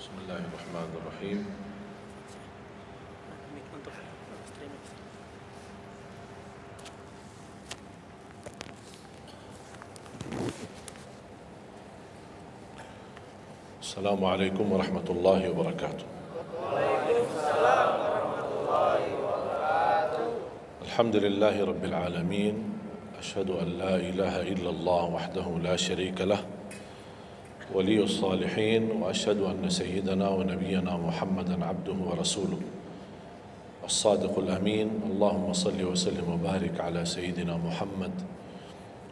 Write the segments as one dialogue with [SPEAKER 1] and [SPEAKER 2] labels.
[SPEAKER 1] Bismillahirrahmanirrahim. Assalamualaikum warahmatullahi wabarakatuh.
[SPEAKER 2] Waalaikumsalam warahmatullahi wabarakatuh.
[SPEAKER 1] Alhamdulillahi rabbil alamin. Ashhadu an la ilaha illallah wahdahu la syarika lah. ولي الصالحين وأشهد أن سيدنا ونبينا محمدا عبده ورسوله الصادق الأمين. اللهم صل وسلم وبارك على سيدنا محمد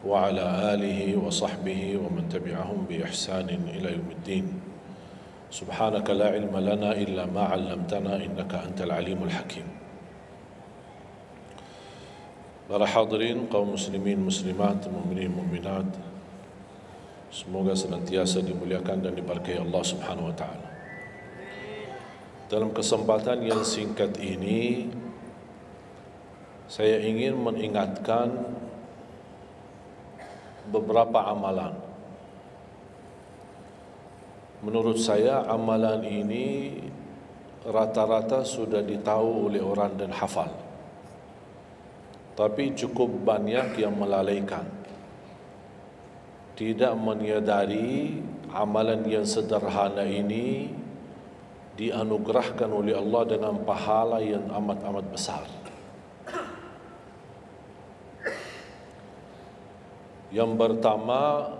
[SPEAKER 1] وعلى آله وصحبه ومن تبعهم بإحسان إلى يوم الدين. سبحانك لا علم لنا إلا ما علمتنا إنك أنت العليم الحكيم. Para hadirin kaum muslimin muslimat, mukminin mukminat, semoga senantiasa dimuliakan dan diberkahi Allah Subhanahu wa taala. Dalam kesempatan yang singkat ini, saya ingin mengingatkan beberapa amalan. Menurut saya amalan ini rata-rata sudah ditahu oleh orang dan hafal. Tapi cukup banyak yang melalaikan, tidak menyadari amalan yang sederhana ini dianugerahkan oleh Allah dengan pahala yang amat-amat besar. Yang pertama,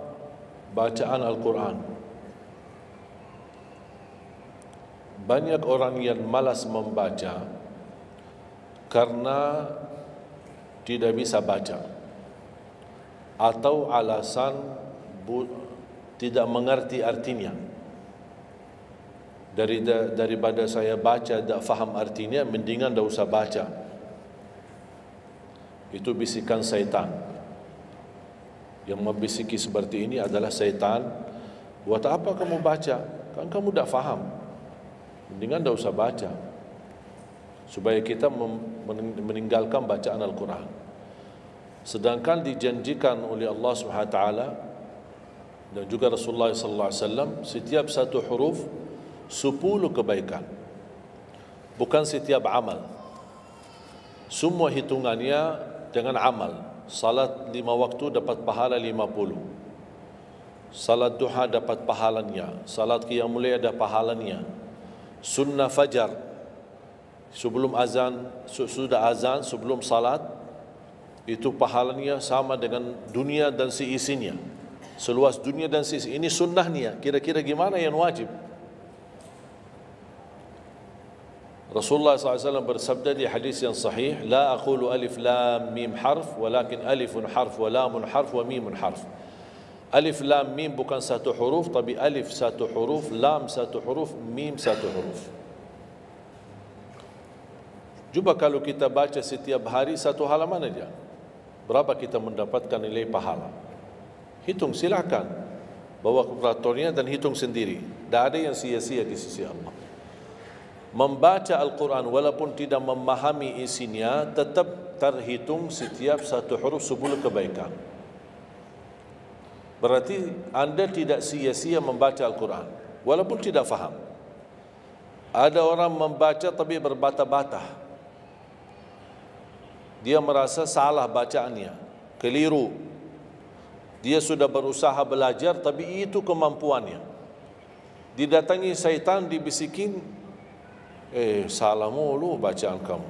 [SPEAKER 1] bacaan Al-Quran. Banyak orang yang malas membaca karena tidak bisa baca, atau alasan tidak mengerti artinya. Daripada saya baca tak faham artinya, mendingan tak usah baca. Itu bisikan syaitan. Yang membisiki seperti ini adalah syaitan. Buat apa kamu baca? Kan kamu tak faham. Mendingan tak usah baca, supaya kita meninggalkan bacaan Al-Quran. Sedangkan dijanjikan oleh Allah SWT dan juga Rasulullah SAW, setiap satu huruf 10 kebaikan, bukan setiap amal. Semua hitungannya dengan amal. Salat 5 waktu dapat pahala 50, salat duha dapat pahalanya, salat qiyamul lail ada pahalanya, sunnah fajar sebelum azan, sudah azan sebelum salat, itu pahalanya sama dengan dunia dan seisinya, seluas dunia dan seisinya. Ini sunnahnya. Kira-kira gimana yang wajib? Rasulullah SAW bersabda di hadis yang sahih, la aqulu alif lam mim harf, walakin alifun harf wa lamun harf wa mimun harf. Alif lam mim bukan satu huruf, tapi alif satu huruf, lam satu huruf, mim satu huruf. Cuba kalau kita baca setiap hari satu halaman saja, berapa kita mendapatkan nilai pahala? Hitung, silakan. Bawa kalkulatornya dan hitung sendiri. Tak ada yang sia-sia di sisi Allah. Membaca Al-Quran walaupun tidak memahami isinya, tetap terhitung setiap satu huruf 10 kebaikan. Berarti anda tidak sia-sia membaca Al-Quran walaupun tidak faham. Ada orang membaca tapi berbata-bata. Dia merasa salah bacaannya, keliru. Dia sudah berusaha belajar tapi itu kemampuannya. Didatangi syaitan, dibisikin, salah mulu bacaan kamu,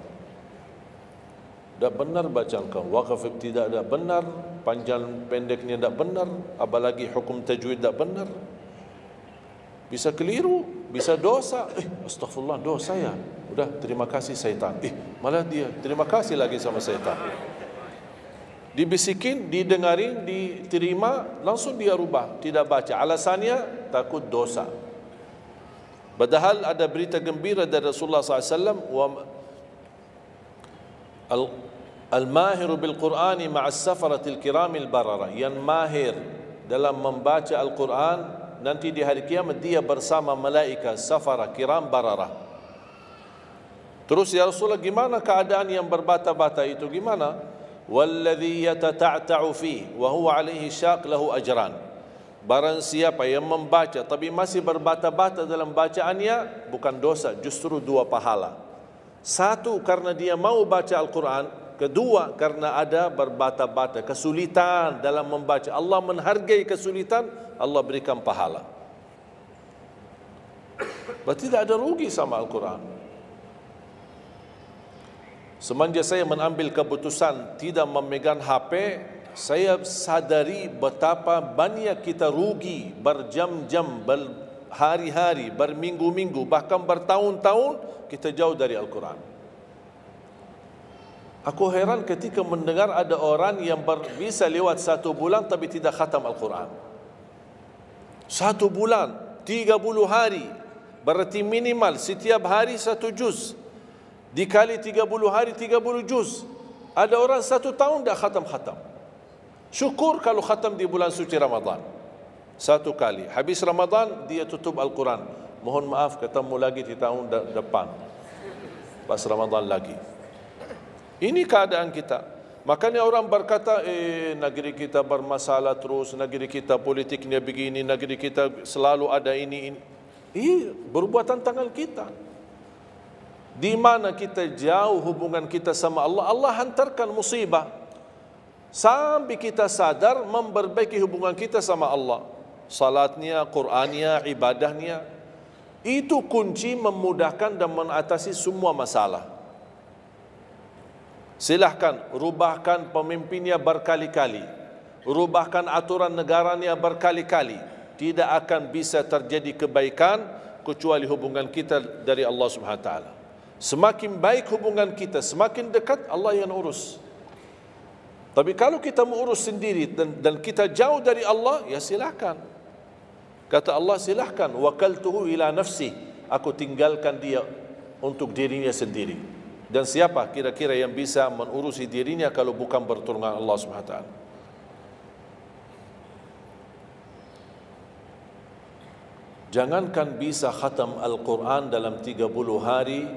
[SPEAKER 1] tak benar bacaan kamu, wakaf tidak ada benar, panjang pendeknya tak benar, apalagi hukum tajwid tak benar. Bisa keliru, bisa dosa. Astagfirullah, dosa ya. Udah, terima kasih syaitan. Malah dia terima kasih lagi sama syaitan. Dibisikin, didengarin, diterima, langsung dia rubah, tidak baca. Alasannya takut dosa. Padahal ada berita gembira dari Rasulullah SAW, al-mahiru bil-Qur'ani ma'as safaratil kiramil barara. Yang mahir dalam membaca Al-Quran, nanti di hari kiamat dia bersama malaikat safara kiram barara. Terus ya Rasulullah, gimana keadaan yang berbata-bata itu? Gimana? Walladhi yatata'ta'u fi wa huwa alaihi syaq lahu ajran. Barang siapa yang membaca tapi masih berbata-bata dalam bacaannya, bukan dosa, justru 2 pahala. 1, karena dia mau baca Al-Quran. 2, karena ada berbata-bata, kesulitan dalam membaca. Allah menghargai kesulitan, Allah berikan pahala. Berarti tidak ada rugi sama Al-Quran. Semenjak saya mengambil keputusan tidak memegang HP, saya sadari betapa banyak kita rugi berjam-jam, berhari-hari, berminggu-minggu, bahkan bertahun-tahun kita jauh dari Al-Quran. Aku heran ketika mendengar ada orang yang bisa lewat 1 bulan tapi tidak khatam Al-Quran. 1 bulan, 30 hari, berarti minimal setiap hari 1 juz. Dikali 30 hari, 30 juz. Ada orang 1 tahun dah khatam-khatam. Syukur kalau khatam di bulan suci Ramadan 1 kali. Habis Ramadan dia tutup Al-Quran. Mohon maaf, ketemu lagi di tahun depan pas Ramadan lagi. Ini keadaan kita. Makanya orang berkata, negeri kita bermasalah terus, negeri kita politiknya begini, negeri kita selalu ada ini. Perbuatan tangan kita. Di mana kita jauh hubungan kita sama Allah, Allah hantarkan musibah sampai kita sadar memperbaiki hubungan kita sama Allah. Salatnya, Qur'annya, ibadahnya. Itu kunci memudahkan dan mengatasi semua masalah. Silahkan rubahkan pemimpinnya berkali-kali, rubahkan aturan negaranya berkali-kali, tidak akan bisa terjadi kebaikan kecuali hubungan kita dari Allah Subhanahu wa taala. Semakin baik hubungan kita, semakin dekat Allah yang urus. Tapi kalau kita mengurus sendiri dan kita jauh dari Allah, ya silakan. Kata Allah, silakan. Wakaltuhu ila nafsi. Aku tinggalkan dia untuk dirinya sendiri. Dan siapa kira-kira yang bisa mengurusi dirinya kalau bukan bertolongan Allah Subhanahu wa taala? Jangankan bisa khatam Al-Quran dalam 30 hari,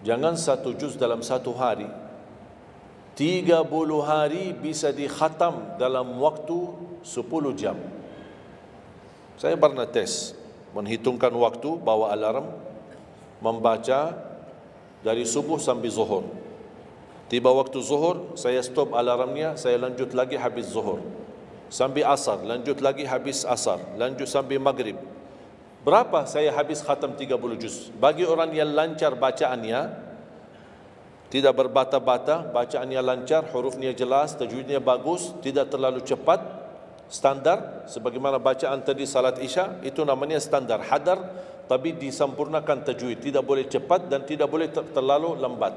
[SPEAKER 1] jangan 1 juz dalam 1 hari, 30 hari bisa dikhatam dalam waktu 10 jam. Saya pernah tes, menghitungkan waktu, bawa alarm, membaca dari subuh sampai zuhur. Tiba waktu zuhur, saya stop alarmnya, saya lanjut lagi habis zuhur. Sampai asar, lanjut lagi habis asar, lanjut sampai maghrib. Berapa saya habis khatam 30 juz? Bagi orang yang lancar bacaannya, tidak berbata-bata, bacaannya lancar, hurufnya jelas, tajwidnya bagus, tidak terlalu cepat, standar, sebagaimana bacaan tadi salat Isya, itu namanya standar, hadar, tapi disempurnakan tajwid, tidak boleh cepat dan tidak boleh terlalu lambat.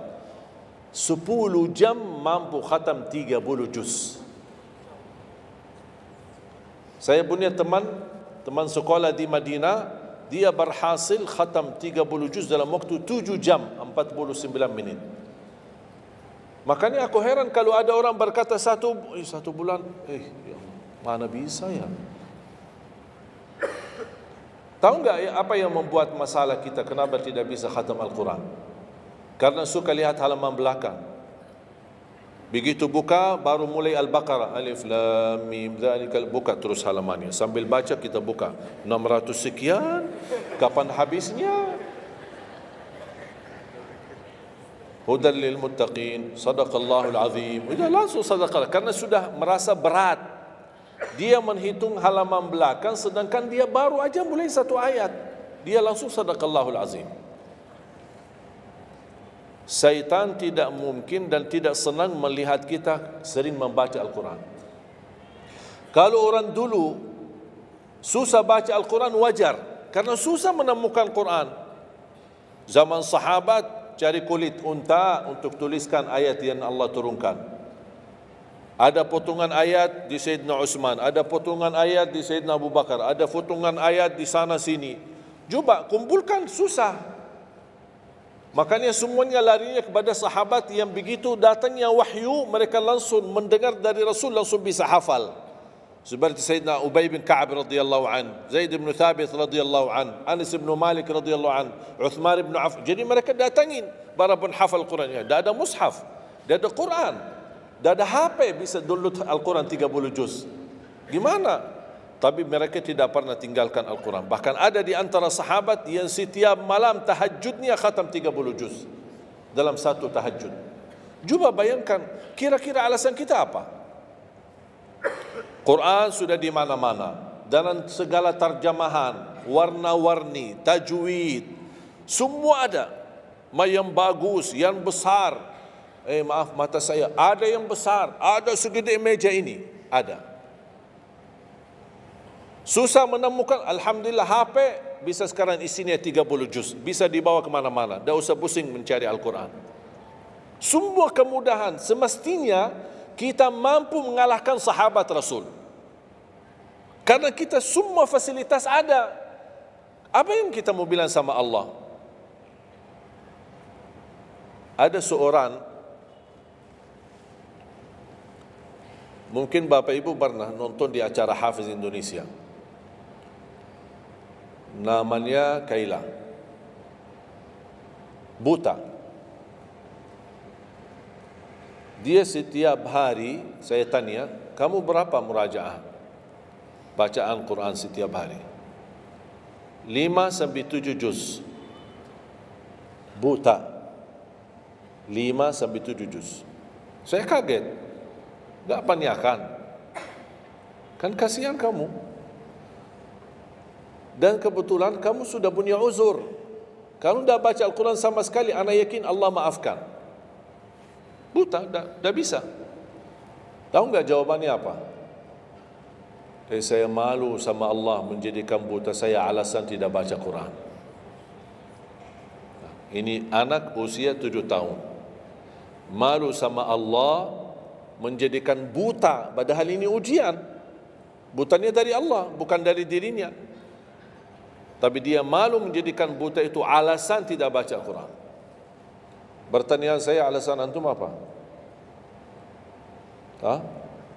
[SPEAKER 1] 10 jam mampu khatam 30 juz. Saya punya teman sekolah di Madinah, dia berhasil khatam 30 juz dalam waktu 7 jam 49 menit. Makanya aku heran kalau ada orang berkata 1 bulan, ya mana bisa ya? Tahu enggak apa yang membuat masalah kita kenapa tidak bisa khatam Al-Quran? Karena suka lihat halaman belakang. Begitu buka baru mulai Al-Baqarah, Alif Lam Mim Dzalikal, buka terus halamannya. Sambil baca kita buka 600 sekian, kapan habisnya? Hudan lil muttaqin, sadaqallahul azim. Sudah langsung sadaqah karena sudah merasa berat. Dia menghitung halaman belakang sedangkan dia baru aja mulai 1 ayat. Dia langsung sadaqallahul azim. Syaitan tidak mungkin dan tidak senang melihat kita sering membaca Al-Quran. Kalau orang dulu susah baca Al-Quran wajar, karena susah menemukan Quran. Zaman sahabat cari kulit unta untuk tuliskan ayat yang Allah turunkan. Ada potongan ayat di Sayyidina Utsman, ada potongan ayat di Sayyidina Abu Bakar, ada potongan ayat di sana sini. Coba kumpulkan, susah. Makanya semuanya larinya kepada sahabat yang begitu datangnya wahyu, mereka langsung mendengar dari Rasul, langsung bisa hafal. Seperti Sayyidina Ubay bin Ka'ab radhiyallahu an, Zaid bin Thabit radhiyallahu an, Anas bin Malik radhiyallahu an, Uthman bin Affan. Jadi mereka datangin para penghafal Quran. Dia ada mushaf, dia ada Quran. dah ada HP bisa download Al-Quran 30 juz. Gimana? Tapi mereka tidak pernah tinggalkan Al-Quran. Bahkan ada di antara sahabat yang setiap malam tahajudnya khatam 30 juz dalam satu tahajud. Cuba bayangkan, kira-kira alasan kita apa? Quran sudah di mana-mana, dan segala terjemahan, warna-warni, tajwid, semua ada. Yang bagus, yang besar. Maaf, mata saya. Ada yang besar, ada segede meja ini, ada. Susah menemukan. Alhamdulillah HP bisa sekarang isinya 30 juz, bisa dibawa kemana-mana. Tak usah pusing mencari Al-Quran. Semua kemudahan. Semestinya kita mampu mengalahkan sahabat Rasul, karena kita semua fasilitas ada. Apa yang kita mau bilang sama Allah? Ada seorang, mungkin Bapak Ibu pernah nonton di acara Hafiz Indonesia, namanya Kaila, buta. Dia setiap hari, saya tanya, kamu berapa murajaah bacaan Quran setiap hari? 5-7 juz. Buta. 5-7 juz. Saya kaget. Tak paniakan. Kan kasihan kamu. Dan kebetulan kamu sudah punya uzur. Kalau tidak baca Al-Quran sama sekali, ana yakin Allah maafkan. Buta, dah bisa. Tahu enggak jawabannya apa? Saya malu sama Allah menjadikan buta saya alasan tidak baca Quran. Ini anak usia 7 tahun. Malu sama Allah menjadikan buta, padahal ini ujian. Butanya dari Allah, bukan dari dirinya. Tapi dia malu menjadikan buta itu alasan tidak baca Quran. Pertanyaan saya, alasan antum apa?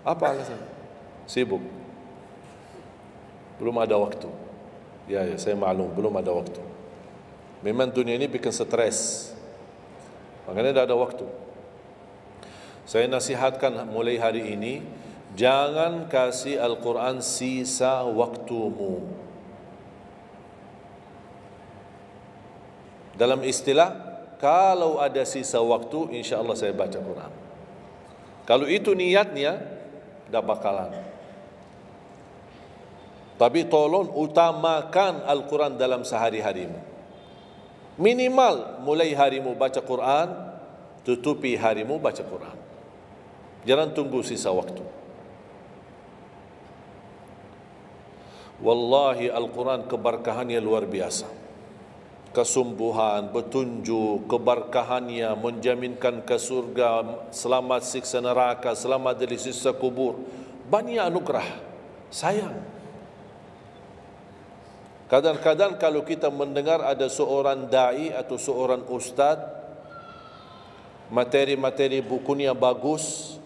[SPEAKER 1] Apa alasan? Sibuk. Belum ada waktu. Ya, saya maklum, belum ada waktu. Memang dunia ini bikin stres. Makanya tidak ada waktu. Saya nasihatkan mulai hari ini, jangan kasih Al-Quran sisa waktumu. Dalam istilah, kalau ada sisa waktu, insya Allah saya baca Quran. Kalau itu niatnya, tidak bakalan. Tapi tolong utamakan Al-Quran dalam sehari-harimu. Minimal mulai harimu baca Quran, tutupi harimu baca Quran. Jangan tunggu sisa waktu. Wallahi Al-Quran keberkahannya luar biasa. Kesumbuhan, petunjuk, keberkahannya, menjaminkan ke surga, selamat siksa neraka, selamat dari siksa kubur. Banyak anugerah. Sayang. Kadang-kadang kalau kita mendengar ada seorang da'i atau seorang ustaz, materi-materi bukunya bagus,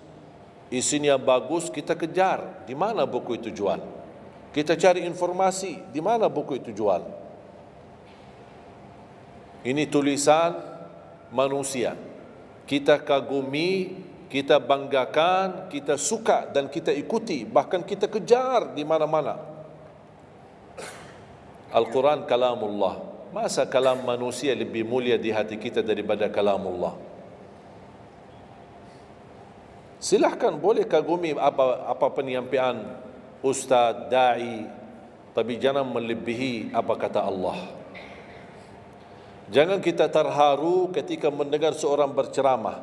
[SPEAKER 1] isinya bagus, kita kejar. Di mana buku itu jual? Kita cari informasi, di mana buku itu jual? Ini tulisan manusia. Kita kagumi, kita banggakan, kita suka dan kita ikuti, bahkan kita kejar di mana-mana. Al-Quran kalamullah. Masa kalam manusia lebih mulia di hati kita daripada kalamullah? Silahkan boleh kagumi apa penyampaian ustaz, da'i, tapi jangan melebihi apa kata Allah. Jangan kita terharu ketika mendengar seorang berceramah,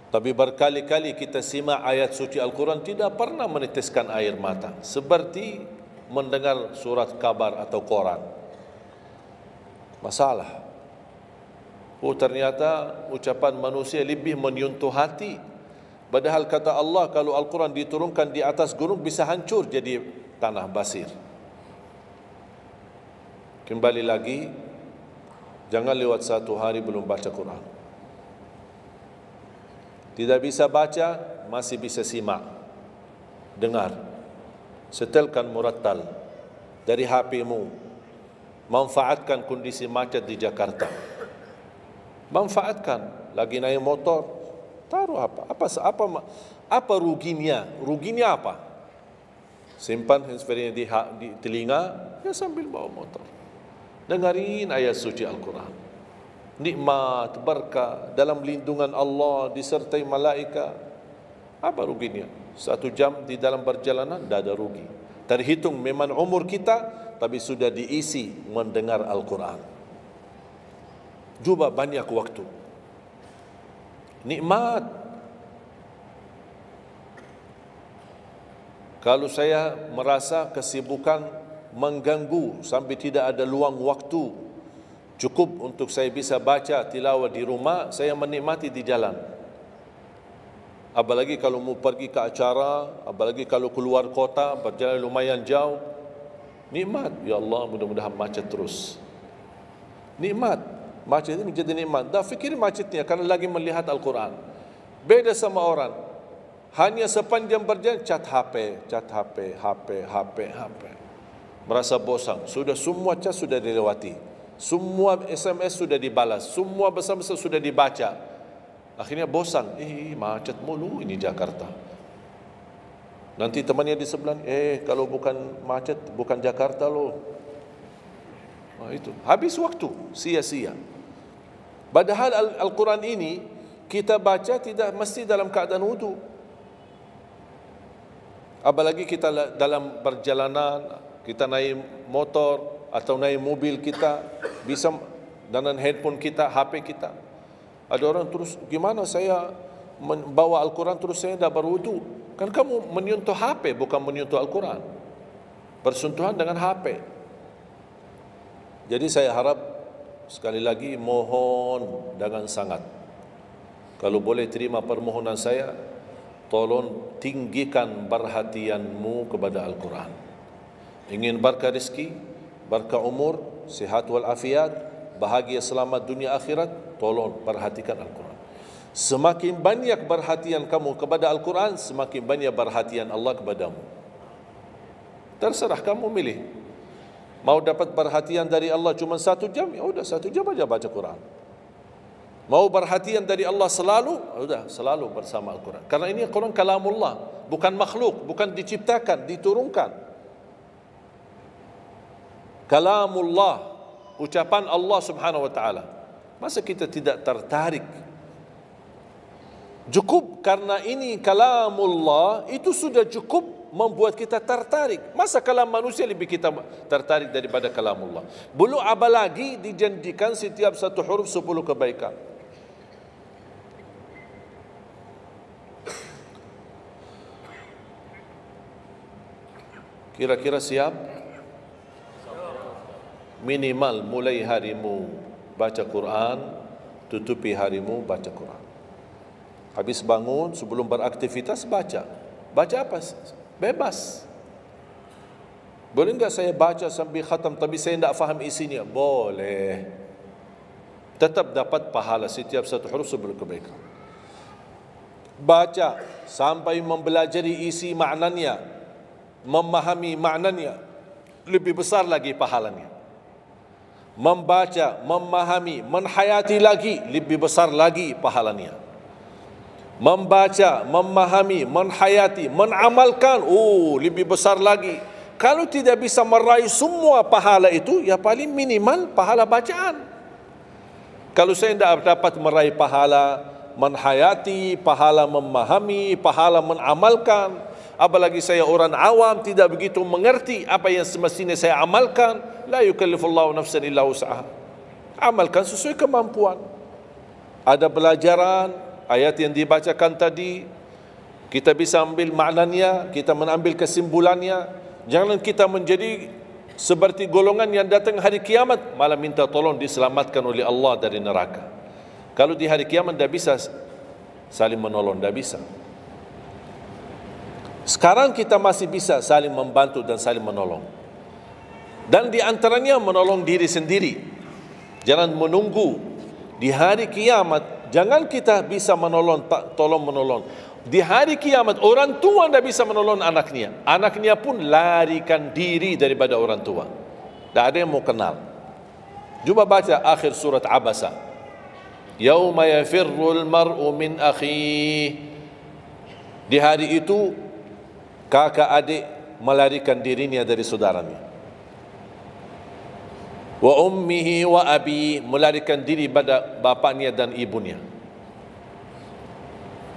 [SPEAKER 1] tapi berkali-kali kita simak ayat suci Al-Quran tidak pernah meneteskan air mata, seperti mendengar surat kabar atau koran. Masalah. Ternyata ucapan manusia lebih menyentuh hati. Padahal kata Allah, kalau Al-Quran diturunkan di atas gunung bisa hancur jadi tanah basir. Kembali lagi, jangan lewat satu hari belum baca Quran. Tidak bisa baca, masih bisa simak, dengar. Setelkan murattal dari HP-mu. Manfaatkan kondisi macet di Jakarta. Manfaatkan, lagi naik motor, Taruh apa ruginya? Ruginya apa? Simpan handsfree di telinga, ya sambil bawa motor. Dengarin ayat suci Al-Quran. Nikmat, berkah, dalam lindungan Allah, disertai malaikat. Apa ruginya? 1 jam di dalam perjalanan, tidak ada rugi. Terhitung memang umur kita, tapi sudah diisi mendengar Al-Quran. Juga banyak waktu. Nikmat. Kalau saya merasa kesibukan mengganggu sampai tidak ada luang waktu cukup untuk saya bisa baca tilawah di rumah, saya menikmati di jalan. Apalagi kalau mau pergi ke acara, apalagi kalau keluar kota, berjalan lumayan jauh, nikmat. Ya Allah, mudah-mudahan macet terus. Nikmat. Macet ini menjadi nikmat. Dah fikir macetnya karena lagi melihat Al-Quran. Beda sama orang, hanya sepanjang berjalan cat HP, HP. Merasa bosan. Sudah semua cat sudah dilewati, semua SMS sudah dibalas, semua pesan-pesan sudah dibaca. Akhirnya bosan. Macet mulu ini Jakarta. Nanti temannya di sebelah, kalau bukan macet, bukan Jakarta loh. Itu habis waktu, sia-sia. Padahal Al-Quran ini kita baca tidak mesti dalam keadaan wudu. Apalagi kita dalam perjalanan, kita naik motor atau naik mobil, kita bisa dengan handphone kita, HP kita. Ada orang terus, gimana saya membawa Al-Quran terus saya tidak berwudu? Kan kamu menyentuh HP, bukan menyentuh Al-Quran. Bersentuhan dengan HP. Jadi saya harap sekali lagi mohon dengan sangat, kalau boleh terima permohonan saya, tolong tinggikan perhatianmu kepada Al-Quran. Ingin berkah rezeki, berkah umur, sihat wal afiat, bahagia selamat dunia akhirat, tolong perhatikan Al-Quran. Semakin banyak perhatian kamu kepada Al-Quran, semakin banyak perhatian Allah kepadamu. Terserah kamu milih. Mau dapat perhatian dari Allah cuma 1 jam, ya udah 1 jam aja baca Quran. Mau perhatian dari Allah selalu, sudah selalu bersama Al-Quran. Karena ini Al-Quran kalamullah, bukan makhluk, bukan diciptakan, diturunkan. Kalamullah, ucapan Allah Subhanahu wa taala. Masa kita tidak tertarik? Cukup karena ini kalamullah, itu sudah cukup membuat kita tertarik. Masa kalam manusia lebih kita tertarik daripada kalamullah? Belum apalagi dijanjikan setiap satu huruf 10 kebaikan. Kira-kira siap? Minimal mulai harimu baca Quran, tutupi harimu baca Quran. Habis bangun, sebelum beraktivitas baca. Baca apa? Bebas. Boleh enggak saya baca sambil khatam tapi saya tidak faham isinya? Boleh. Tetap dapat pahala setiap satu huruf 10 kebaikan. Baca sampai mempelajari isi maknanya, memahami maknanya, lebih besar lagi pahalanya. Membaca, memahami, menhayati lagi, lebih besar lagi pahalanya. Membaca, memahami, menhayati, menamalkan, lebih besar lagi. Kalau tidak bisa meraih semua pahala itu, ya paling minimal pahala bacaan. Kalau saya tidak dapat meraih pahala menhayati, pahala memahami, pahala menamalkan, apalagi saya orang awam tidak begitu mengerti apa yang semestinya saya amalkan, la yukallifullahu nafsan illa wus'aha. Amalkan sesuai kemampuan. Ada pelajaran ayat yang dibacakan tadi, kita bisa ambil maknanya, kita mengambil kesimpulannya. Jangan kita menjadi seperti golongan yang datang hari kiamat malah minta tolong diselamatkan oleh Allah dari neraka. Kalau di hari kiamat tidak bisa saling menolong, tidak bisa. Sekarang kita masih bisa saling membantu dan saling menolong. Dan di antaranya menolong diri sendiri. Jangan menunggu di hari kiamat. Jangan kita bisa menolong, tolong menolong. Di hari kiamat orang tua tidak bisa menolong anaknya. Anaknya pun larikan diri daripada orang tua. Tidak ada yang mau kenal. Cuba baca akhir surat Abasa. Yauma yafirrul mar'u min akhihi. Di hari itu kakak adik melarikan dirinya dari saudaranya. Wa ummihi wa abi, melarikan diri pada bapaknya dan ibunya.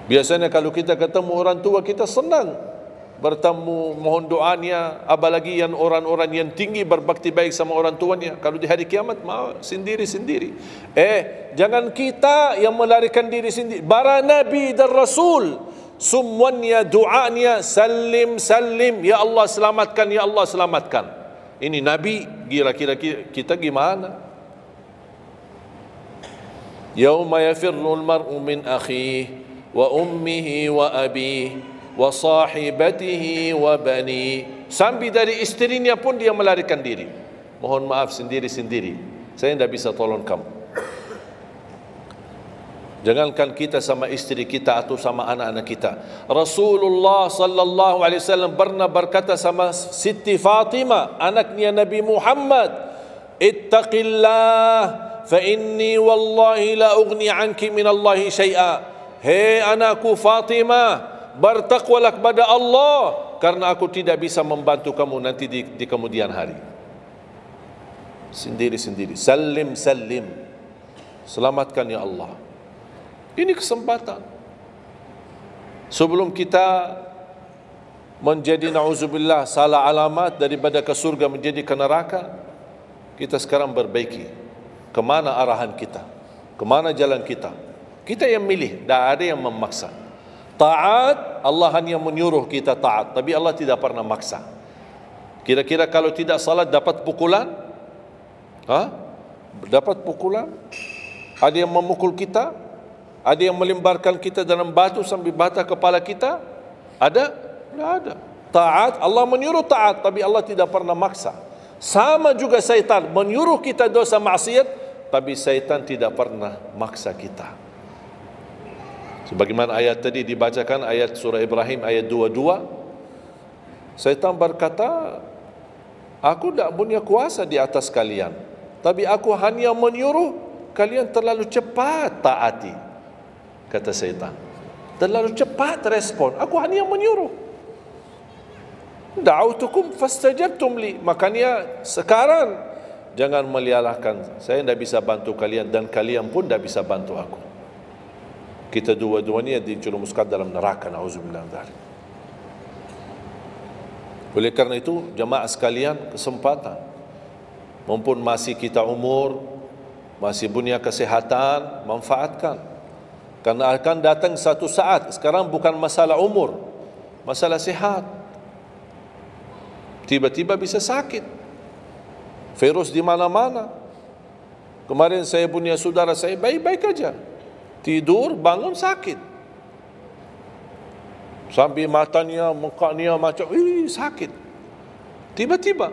[SPEAKER 1] Biasanya kalau kita ketemu orang tua, kita senang bertemu, mohon doanya, apalagi yang orang-orang yang tinggi berbakti baik sama orang tuanya. Kalau di hari kiamat mau sendiri-sendiri. Jangan kita yang melarikan diri sendiri. Para nabi dan rasul semuanya doanya salim salim, ya Allah selamatkan, ya Allah selamatkan. Ini nabi, kira-kira kita gimana? Yauma yafirrul mar'u min akhihi wa ummihi wa abihi wa sahibatihi wa bani. Sampai dari istrinya pun dia melarikan diri. Mohon maaf, sendiri-sendiri. Saya tidak bisa tolong kamu. Jangankan kita sama istri kita atau sama anak-anak kita. Rasulullah sallallahu alaihi wasallam pernah berkata sama Siti Fatimah, anaknya Nabi Muhammad, ittaqillah fa inni wallahi la ughni anki min Allahi syai'a. Hei anakku Fatimah, bertakwalah kepada Allah, karena aku tidak bisa membantu kamu nanti di kemudian hari. Sendiri-sendiri. Salim salim, selamatkan ya Allah. Ini kesempatan. Sebelum kita menjadi na'udzubillah salah alamat daripada ke surga menjadi ke neraka, kita sekarang perbaiki kemana arahan kita, kemana jalan kita. Kita yang milih, tidak ada yang memaksa. Taat, Allah hanya menyuruh kita taat, tapi Allah tidak pernah maksa. Kira-kira kalau tidak salat dapat pukulan? Dapat pukulan? Ada yang memukul kita? Ada yang melemparkan kita dalam batu sampai bata kepala kita? Ada? Tidak ada. Taat, Allah menyuruh taat, tapi Allah tidak pernah maksa. Sama juga syaitan, menyuruh kita dosa maksiat, tapi syaitan tidak pernah maksa kita. Sebagaimana ayat tadi dibacakan, ayat surah Ibrahim ayat 22, syaitan berkata, aku tidak punya kuasa di atas kalian, tapi aku hanya menyuruh kalian terlalu cepat taati. Kata syaitan, terlalu cepat respon, aku hanya menyuruh. Da'autukum fastajabtum li. Makanya sekarang jangan menyalahkan saya, tidak bisa bantu kalian, dan kalian pun tidak bisa bantu aku. Kita dua-duanya dijerumuskan dalam neraka, na'udzubillah min dzalik. Oleh karena itu, jemaah sekalian, kesempatan, mumpun masih kita umur, masih punya kesehatan, manfaatkan. Karena akan datang satu saat, sekarang bukan masalah umur, masalah sehat. Tiba-tiba bisa sakit, virus di mana-mana. Kemarin saya punya saudara saya baik-baik aja, tidur bangun sakit, sampai matanya, mukanya macam sakit. Tiba-tiba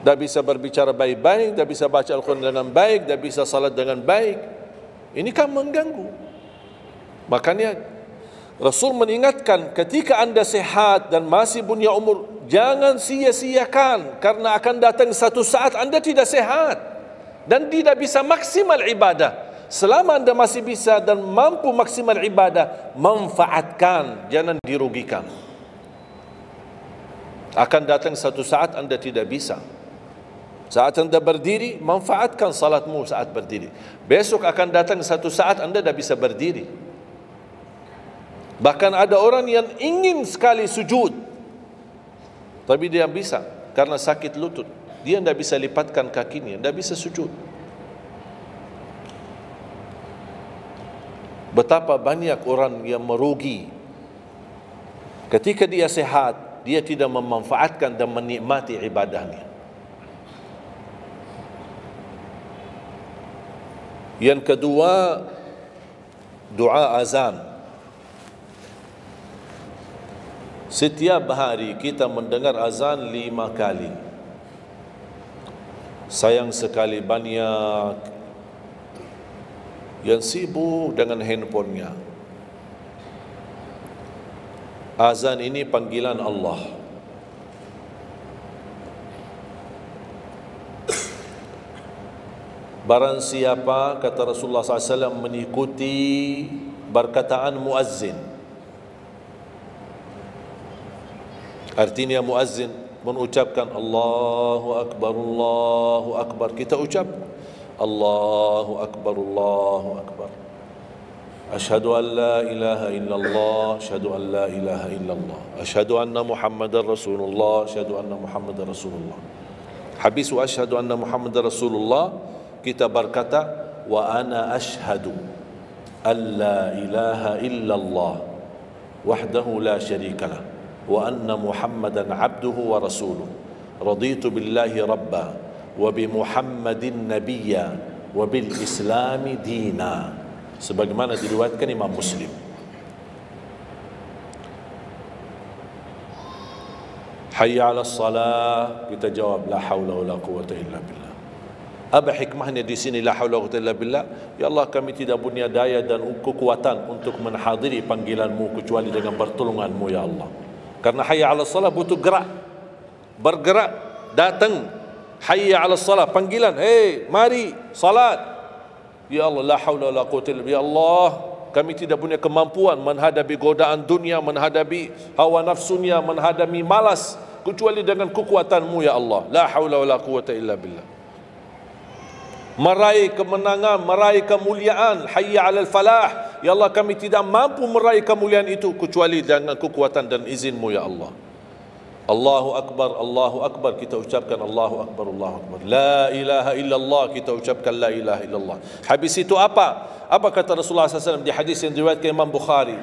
[SPEAKER 1] dah bisa berbicara baik-baik, dah bisa baca Al-Quran dengan baik, dah bisa salat dengan baik. Ini kan mengganggu. Makanya Rasul mengingatkan, ketika anda sehat dan masih punya umur, jangan sia-siakan, karena akan datang satu saat anda tidak sehat dan tidak bisa maksimal ibadah. Selama anda masih bisa dan mampu maksimal ibadah, manfaatkan, jangan dirugikan. Akan datang satu saat anda tidak bisa. Saat anda berdiri, manfaatkan salatmu saat berdiri. Besok akan datang satu saat anda tidak bisa berdiri. Bahkan ada orang yang ingin sekali sujud, tapi dia bisa karena sakit lutut. Dia tidak bisa lipatkan kakinya, tidak bisa sujud. Betapa banyak orang yang merugi ketika dia sehat, dia tidak memanfaatkan dan menikmati ibadahnya. Yang kedua, doa azan. Setiap hari kita mendengar azan 5 kali. Sayang sekali banyak yang sibuk dengan handphonenya. Azan ini panggilan Allah. Barang siapa, kata Rasulullah SAW, mengikuti perkataan muazzin. Artinya muazzin mengucapkan Allahu Akbar, kita ucap Allahu Akbar. Asyhadu an la ilaha illallah, asyhadu an la ilaha illallah, asyhadu anna Muhammadar Rasulullah, asyhadu anna Muhammadar Rasulullah. Habis wa asyhadu anna Muhammadar Rasulullah, kita berkata wa ana asyhadu an la ilaha illallah wahdahu la syarikalah wa anna Muhammadan abduhu wa rasuluh. Raditu billahi rabba wa bi Muhammadin nabiyya wa bil islami dina. Sebagaimana diriwayatkan Imam Muslim. Hayya 'alas salah, kita jawab la haula wala quwwata illa billah. Apa hikmahnya di sini la haula wala quwwata illa billah? Ya Allah, kami tidak punya daya dan kekuatan untuk menghadiri panggilan-Mu kecuali dengan pertolongan-Mu ya Allah. Karena hayya 'alas salah butuh gerak. Bergerak, datang. Hayya 'alas salah, panggilan, hey, mari salat. Ya Allah, la haula wala quwwata illa billah. Ya Allah, kami tidak punya kemampuan menghadapi godaan dunia, menghadapi hawa nafsunya, menghadapi malas kecuali dengan kekuatan-Mu ya Allah. La haula wala quwwata illa billah. Meraih kemenangan, meraih kemuliaan, hayya 'alal falah. Ya Allah, kami tidak mampu meraih kemuliaan itu kecuali dengan kekuatan dan izin-Mu ya Allah. Allahu Akbar, kita ucapkan Allahu Akbar. La ilaha illallah, kita ucapkan la ilaha illallah. Habis itu apa? Apa kata Rasulullah SAW di hadis yang diriwayatkan Imam Bukhari?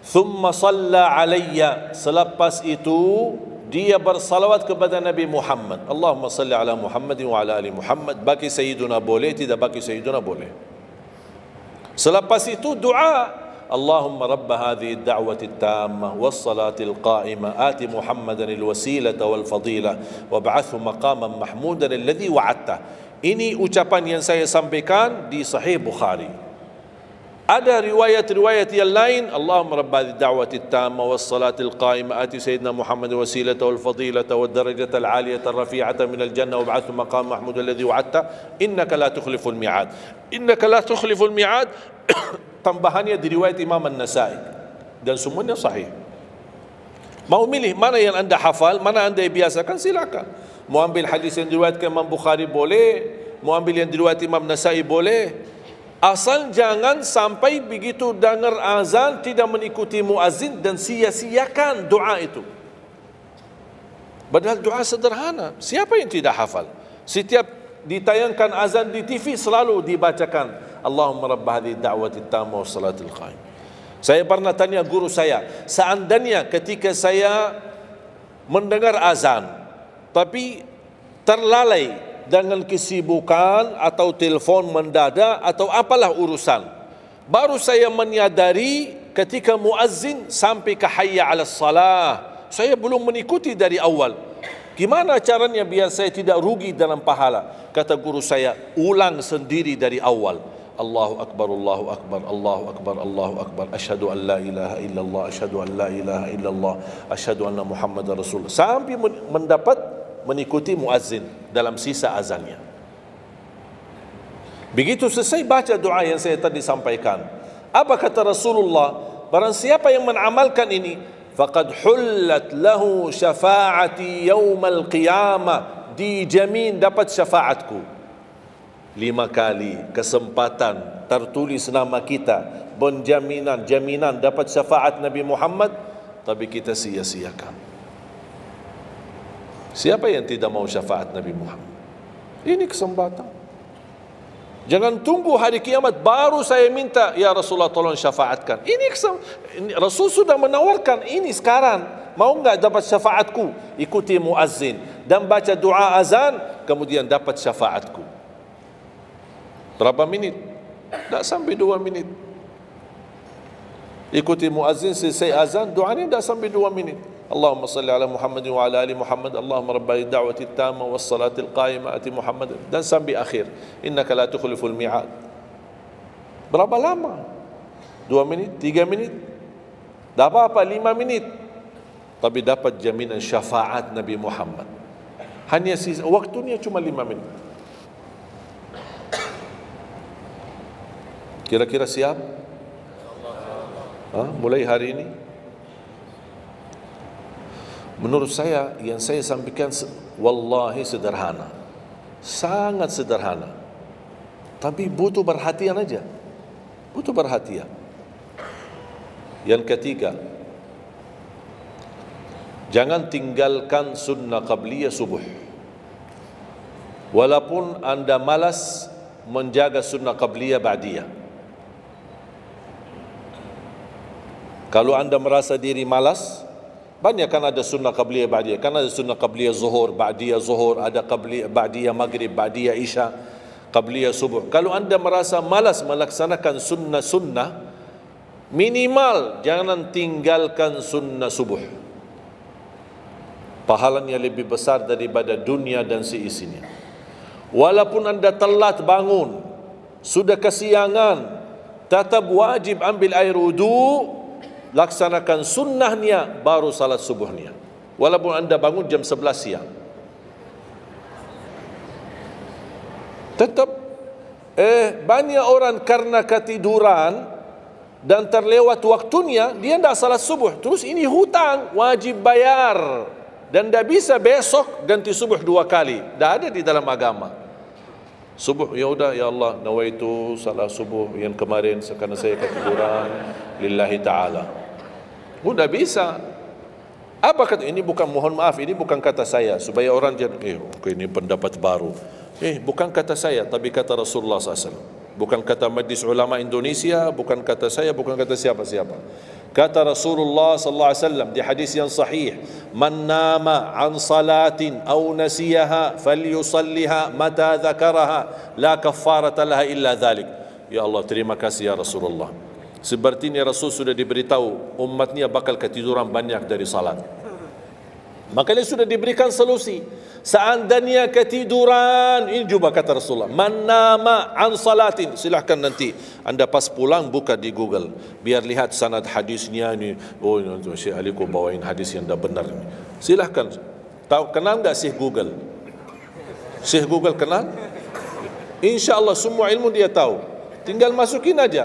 [SPEAKER 1] Thumma salla alayya, selepas itu dia bersalawat kepada Nabi Muhammad. Allahumma salli ala Muhammad wa ala ali Muhammad. Bagi Sayyiduna boleh, tidak bagi Sayyiduna boleh. Selepas itu doa, Allahumma rabb hadhihi ad-da'wati at-tammah was-salati al-qa'imah ati Muhammadan al-wasilata wal-fadilah wab'athhu maqaman mahmudan alladhi wa'adta. Ini ucapan yang saya sampaikan di Sahih Bukhari. Ada riwayat-riwayat yang lain, Allahumma rabb hadhihi ad-da'wati at-tammah was-salati al-qa'imah ati sayyidina Muhammadan al-wasilata wal-fadilata wad-darajata al-'aliyata ar-rafi'ata min al-jannah wab'athhu maqaman mahmudan alladhi wa'adta innaka la tukhliful mi'ad. Innaka la tukhliful mi'ad. Tambahannya diriwayat Imam An-Nasai dan semuanya sahih. Mau milih mana yang anda hafal, mana anda biasakan, silakan. Mau ambil hadis yang diriwayatkan Imam Bukhari boleh, mau ambil yang diriwayat Imam Nasai boleh. Asal jangan sampai begitu dengar azan tidak mengikuti muazzin dan sia-siakan doa itu. Padahal doa sederhana. Siapa yang tidak hafal? Setiap ditayangkan azan di TV selalu dibacakan Allahumma rabb hadhihi ad-da'wati at-tammah was-salatil qa'imah. Saya pernah tanya guru saya, seandainya ketika saya mendengar azan tapi terlalai dengan kesibukan atau telefon mendadak atau apalah urusan, baru saya menyadari ketika muazzin sampai ke hayya 'alas salah, saya belum mengikuti dari awal. Gimana caranya biar saya tidak rugi dalam pahala? Kata guru saya, ulang sendiri dari awal. Allahu Akbar, Allahu Akbar, Allahu Akbar, Allahu Akbar. Asyhadu an la ilaha illallah, asyhadu an la ilaha illallah, asyhadu anna Muhammadar Rasulullah. Sampai mendapat mengikuti muazzin dalam sisa azannya. Begitu selesai baca doa yang saya tadi sampaikan. Apa kata Rasulullah? Barang siapa yang mengamalkan ini, faqad hullat lahu syafa'ati yaumal qiyamah, dijamin dapat syafaatku. 5 kali kesempatan tertulis nama kita, jaminan dapat syafaat Nabi Muhammad, tapi kita sia-siakan. Siapa yang tidak mau syafaat Nabi Muhammad? Ini kesempatan. Jangan tunggu hari kiamat baru saya minta, ya Rasulullah tolong syafaatkan. Ini Rasul sudah menawarkan ini sekarang. Mau enggak dapat syafaatku? Ikuti muazzin dan baca doa azan, kemudian dapat syafaatku. Berapa minit? Tak sampai 2 minit. Ikuti muazzin, selesai azan, doanya tak sampai 2 minit. Allahumma salli ala Muhammad wa ala ali Muhammad. Allahumma rabb ad-da'wati at-tammah was-salati al-qa'imah ati Muhammad. Dan sampai akhir. Innaka la tukhliful mi'ad. Berapa lama? 2 minit? 3 minit? Tak apa-apa, 5 minit. Tapi dapat jaminan syafaat Nabi Muhammad. Hanya waktunya cuma 5 minit. Kira-kira siap? Mulai hari ini? Menurut saya, yang saya sampaikan wallahi sederhana, sangat sederhana, tapi butuh perhatian aja, butuh perhatian. Yang ketiga, jangan tinggalkan sunnah qabliyah subuh. Walaupun anda malas menjaga sunnah qabliyah ba'diyah. Kalau anda merasa diri malas, banyak kan ada sunnah qabliyah ba'diyah. Kan ada sunnah qabliyah zuhur, ba'diyah zuhur, ada qabliyah ba'diyah maghrib, ba'diyah isya, qabliyah subuh. Kalau anda merasa malas melaksanakan sunnah-sunnah, minimal jangan tinggalkan sunnah subuh. Pahalanya lebih besar daripada dunia dan seisinya. Walaupun anda telat bangun, sudah kesiangan, tetap wajib ambil air wudu, laksanakan sunnahnya, baru salat subuhnya. Walaupun anda bangun jam 11 siang. Tetap banyak orang karena ketiduran dan terlewat waktunya, dia tidak salat subuh. Terus ini hutang, wajib bayar. Dan tidak bisa besok ganti subuh 2 kali. Tidak ada di dalam agama. Subuh, ya udah, ya Allah, nawaitu salat subuh yang kemarin karena saya ketiduran lillahi ta'ala. Udah bisa. Apa kata ini? Bukan, mohon maaf, ini bukan kata saya supaya orang jangan ini pendapat baru. Bukan kata saya, tapi kata Rasulullah SAW. Bukan kata Majlis Ulama Indonesia, bukan kata saya, bukan kata siapa-siapa. Kata Rasulullah sallallahu alaihi wasallam di hadis yang sahih, "Man nama an salatin aw nasiyaha falyusalliha mata dzakaraha, la kaffarata laha illa dzalik." Ya Allah, terima kasih ya Rasulullah. Sepertinya Rasul sudah diberitahu umatnya bakal ketiduran banyak dari salat. Makanya sudah diberikan solusi. Seandainya ketiduran, ini juga kata Rasulullah, man nama an salatin, silahkan nanti anda pas pulang buka di Google, biar lihat sanad hadisnya ni. Oh, Syekh Ali kau bawain hadis yang dah benar ni. Silahkan. Tahu, kenal enggak Syekh Google? Syekh Google kenal? InsyaAllah semua ilmu dia tahu. Tinggal masukin aja.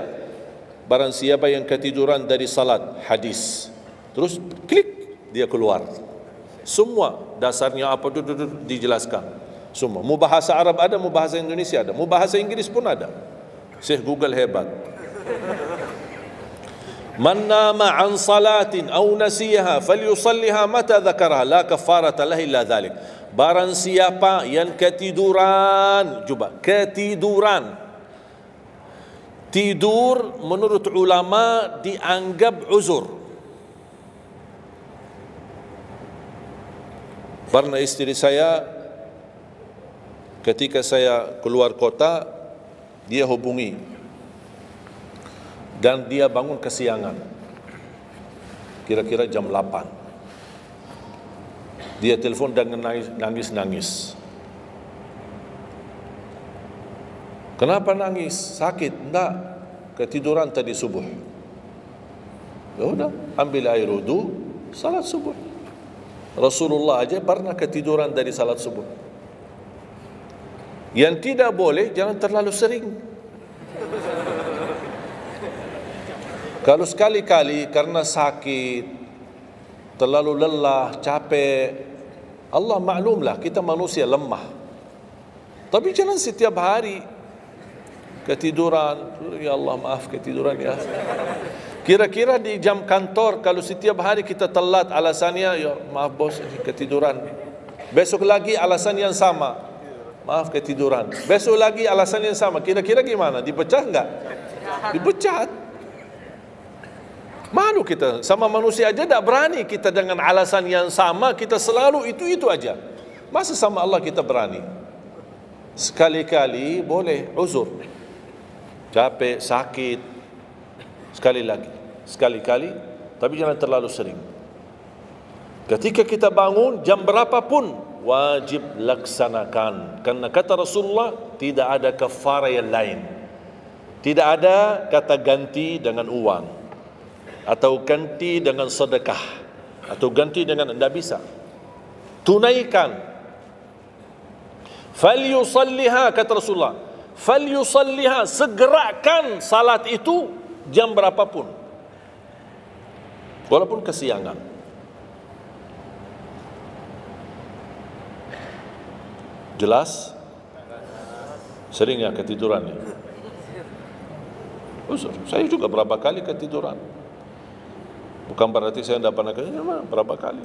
[SPEAKER 1] Barang siapa yang ketiduran dari salat, hadis. Terus klik, dia keluar. Semua dasarnya apa dijelaskan. Semua. Mu bahasa Arab ada, mu bahasa Indonesia ada, mu bahasa Inggris pun ada. Syekh Google hebat. Man nama an salatin aw nasiyaha falyusalliha mata dzakaraha la kafarata lahu illa dzalik. Barang siapa yang ketiduran, coba ketiduran. Tidur menurut ulama dianggap uzur. Pernah istri saya ketika saya keluar kota, dia hubungi dan dia bangun kesiangan, kira-kira jam 8. Dia telepon dengan nangis-nangis. Kenapa nangis? Sakit? Enggak, ketiduran tadi subuh. Ya udah, ambil air wudu, salat subuh. Rasulullah aja pernah ketiduran dari salat subuh. Yang tidak boleh, jangan terlalu sering. Kalau sekali-kali karena sakit, terlalu lelah, capek, Allah maklumlah kita manusia lemah. Tapi jangan setiap hari ketiduran. Ya Allah, maaf ketiduran ya. Kira-kira di jam kantor, kalau setiap hari kita telat, alasannya, ya maaf bos, ketiduran. Besok lagi alasan yang sama, maaf ketiduran. Besok lagi alasan yang sama. Kira-kira gimana? Dipecat enggak? Dipecat. Malu kita, sama manusia aja tak berani kita dengan alasan yang sama, kita selalu itu aja. Masa sama Allah kita berani? Sekali-kali boleh uzur. Capek, sakit, sekali-kali, tapi jangan terlalu sering. Ketika kita bangun jam berapapun wajib laksanakan, karena kata Rasulullah tidak ada kafarah yang lain. Tidak ada kata ganti dengan uang atau ganti dengan sedekah atau ganti dengan, tidak bisa. Tunaikan. Falyusalliha, kata Rasulullah, falyusalliha, segerakan salat itu jam berapapun, walaupun kesiangan. Jelas? Sering ya ketiduran ya? Saya juga berapa kali ketiduran. Bukan berarti saya tidak pernah ketiduran, berapa kali.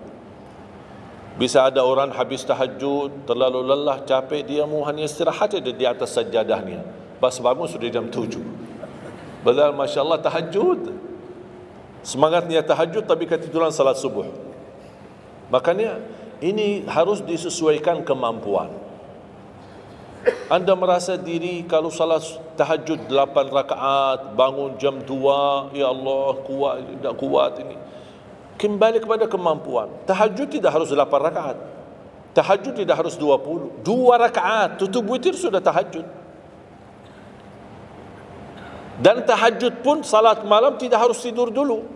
[SPEAKER 1] Bisa ada orang habis tahajud, terlalu lelah, capek, dia mau hanya istirahat saja di atas sajadahnya. Pas bangun sudah jam 7. Padahal Masya Allah tahajud. Semangatnya tahajud tapi ketiduran salat subuh. Makanya ini harus disesuaikan kemampuan. Anda merasa diri kalau salat tahajud 8 rakaat, bangun jam 2, ya Allah kuat, tidak kuat ini. Kembali kepada kemampuan. Tahajud tidak harus 8 rakaat. Tahajud tidak harus 20. 2 rakaat, tutup witir sudah tahajud. Dan tahajud pun salat malam tidak harus tidur dulu.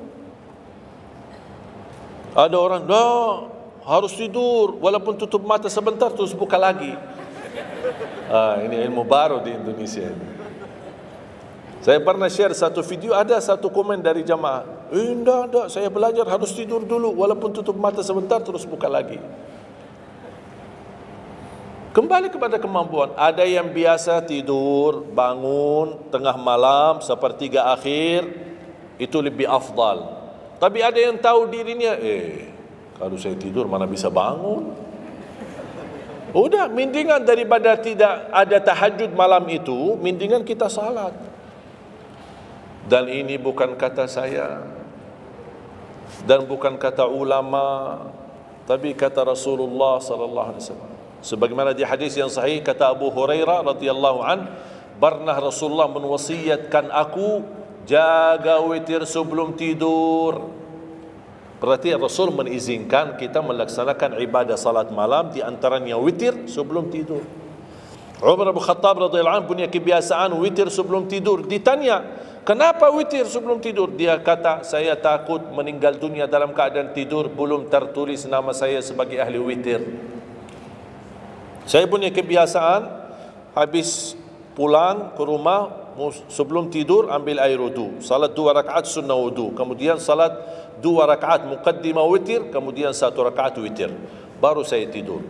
[SPEAKER 1] Ada orang, harus tidur walaupun tutup mata sebentar terus buka lagi. Ini ilmu baru di Indonesia ini. Saya pernah share satu video, ada satu komen dari jamaah, enggak, saya belajar harus tidur dulu walaupun tutup mata sebentar terus buka lagi. Kembali kepada kemampuan. Ada yang biasa tidur, bangun tengah malam, sepertiga akhir, itu lebih afdal. Tapi ada yang tahu dirinya, kalau saya tidur mana bisa bangun. Udah, mendingan daripada tidak ada tahajud malam itu, mendingan kita salat. Dan ini bukan kata saya dan bukan kata ulama, tapi kata Rasulullah sallallahu alaihi wasallam. Sebagaimana di hadis yang sahih kata Abu Hurairah radhiyallahu an, pernah Rasulullah menwasiatkan aku jaga witir sebelum tidur. Berarti Rasul mengizinkan kita melaksanakan ibadah salat malam, di antaranya witir sebelum tidur. Umar bin Khattab radhiyallahu anhu punya kebiasaan witir sebelum tidur. Ditanya, kenapa witir sebelum tidur? Dia kata, saya takut meninggal dunia dalam keadaan tidur, belum tertulis nama saya sebagai ahli witir. Saya punya kebiasaan, habis pulang ke rumah, sebelum tidur ambil air wudu, salat 2 rakaat sunnah wudu, kemudian salat 2 rakaat muqaddimah witir, kemudian 1 rakaat witir, baru saya tidur.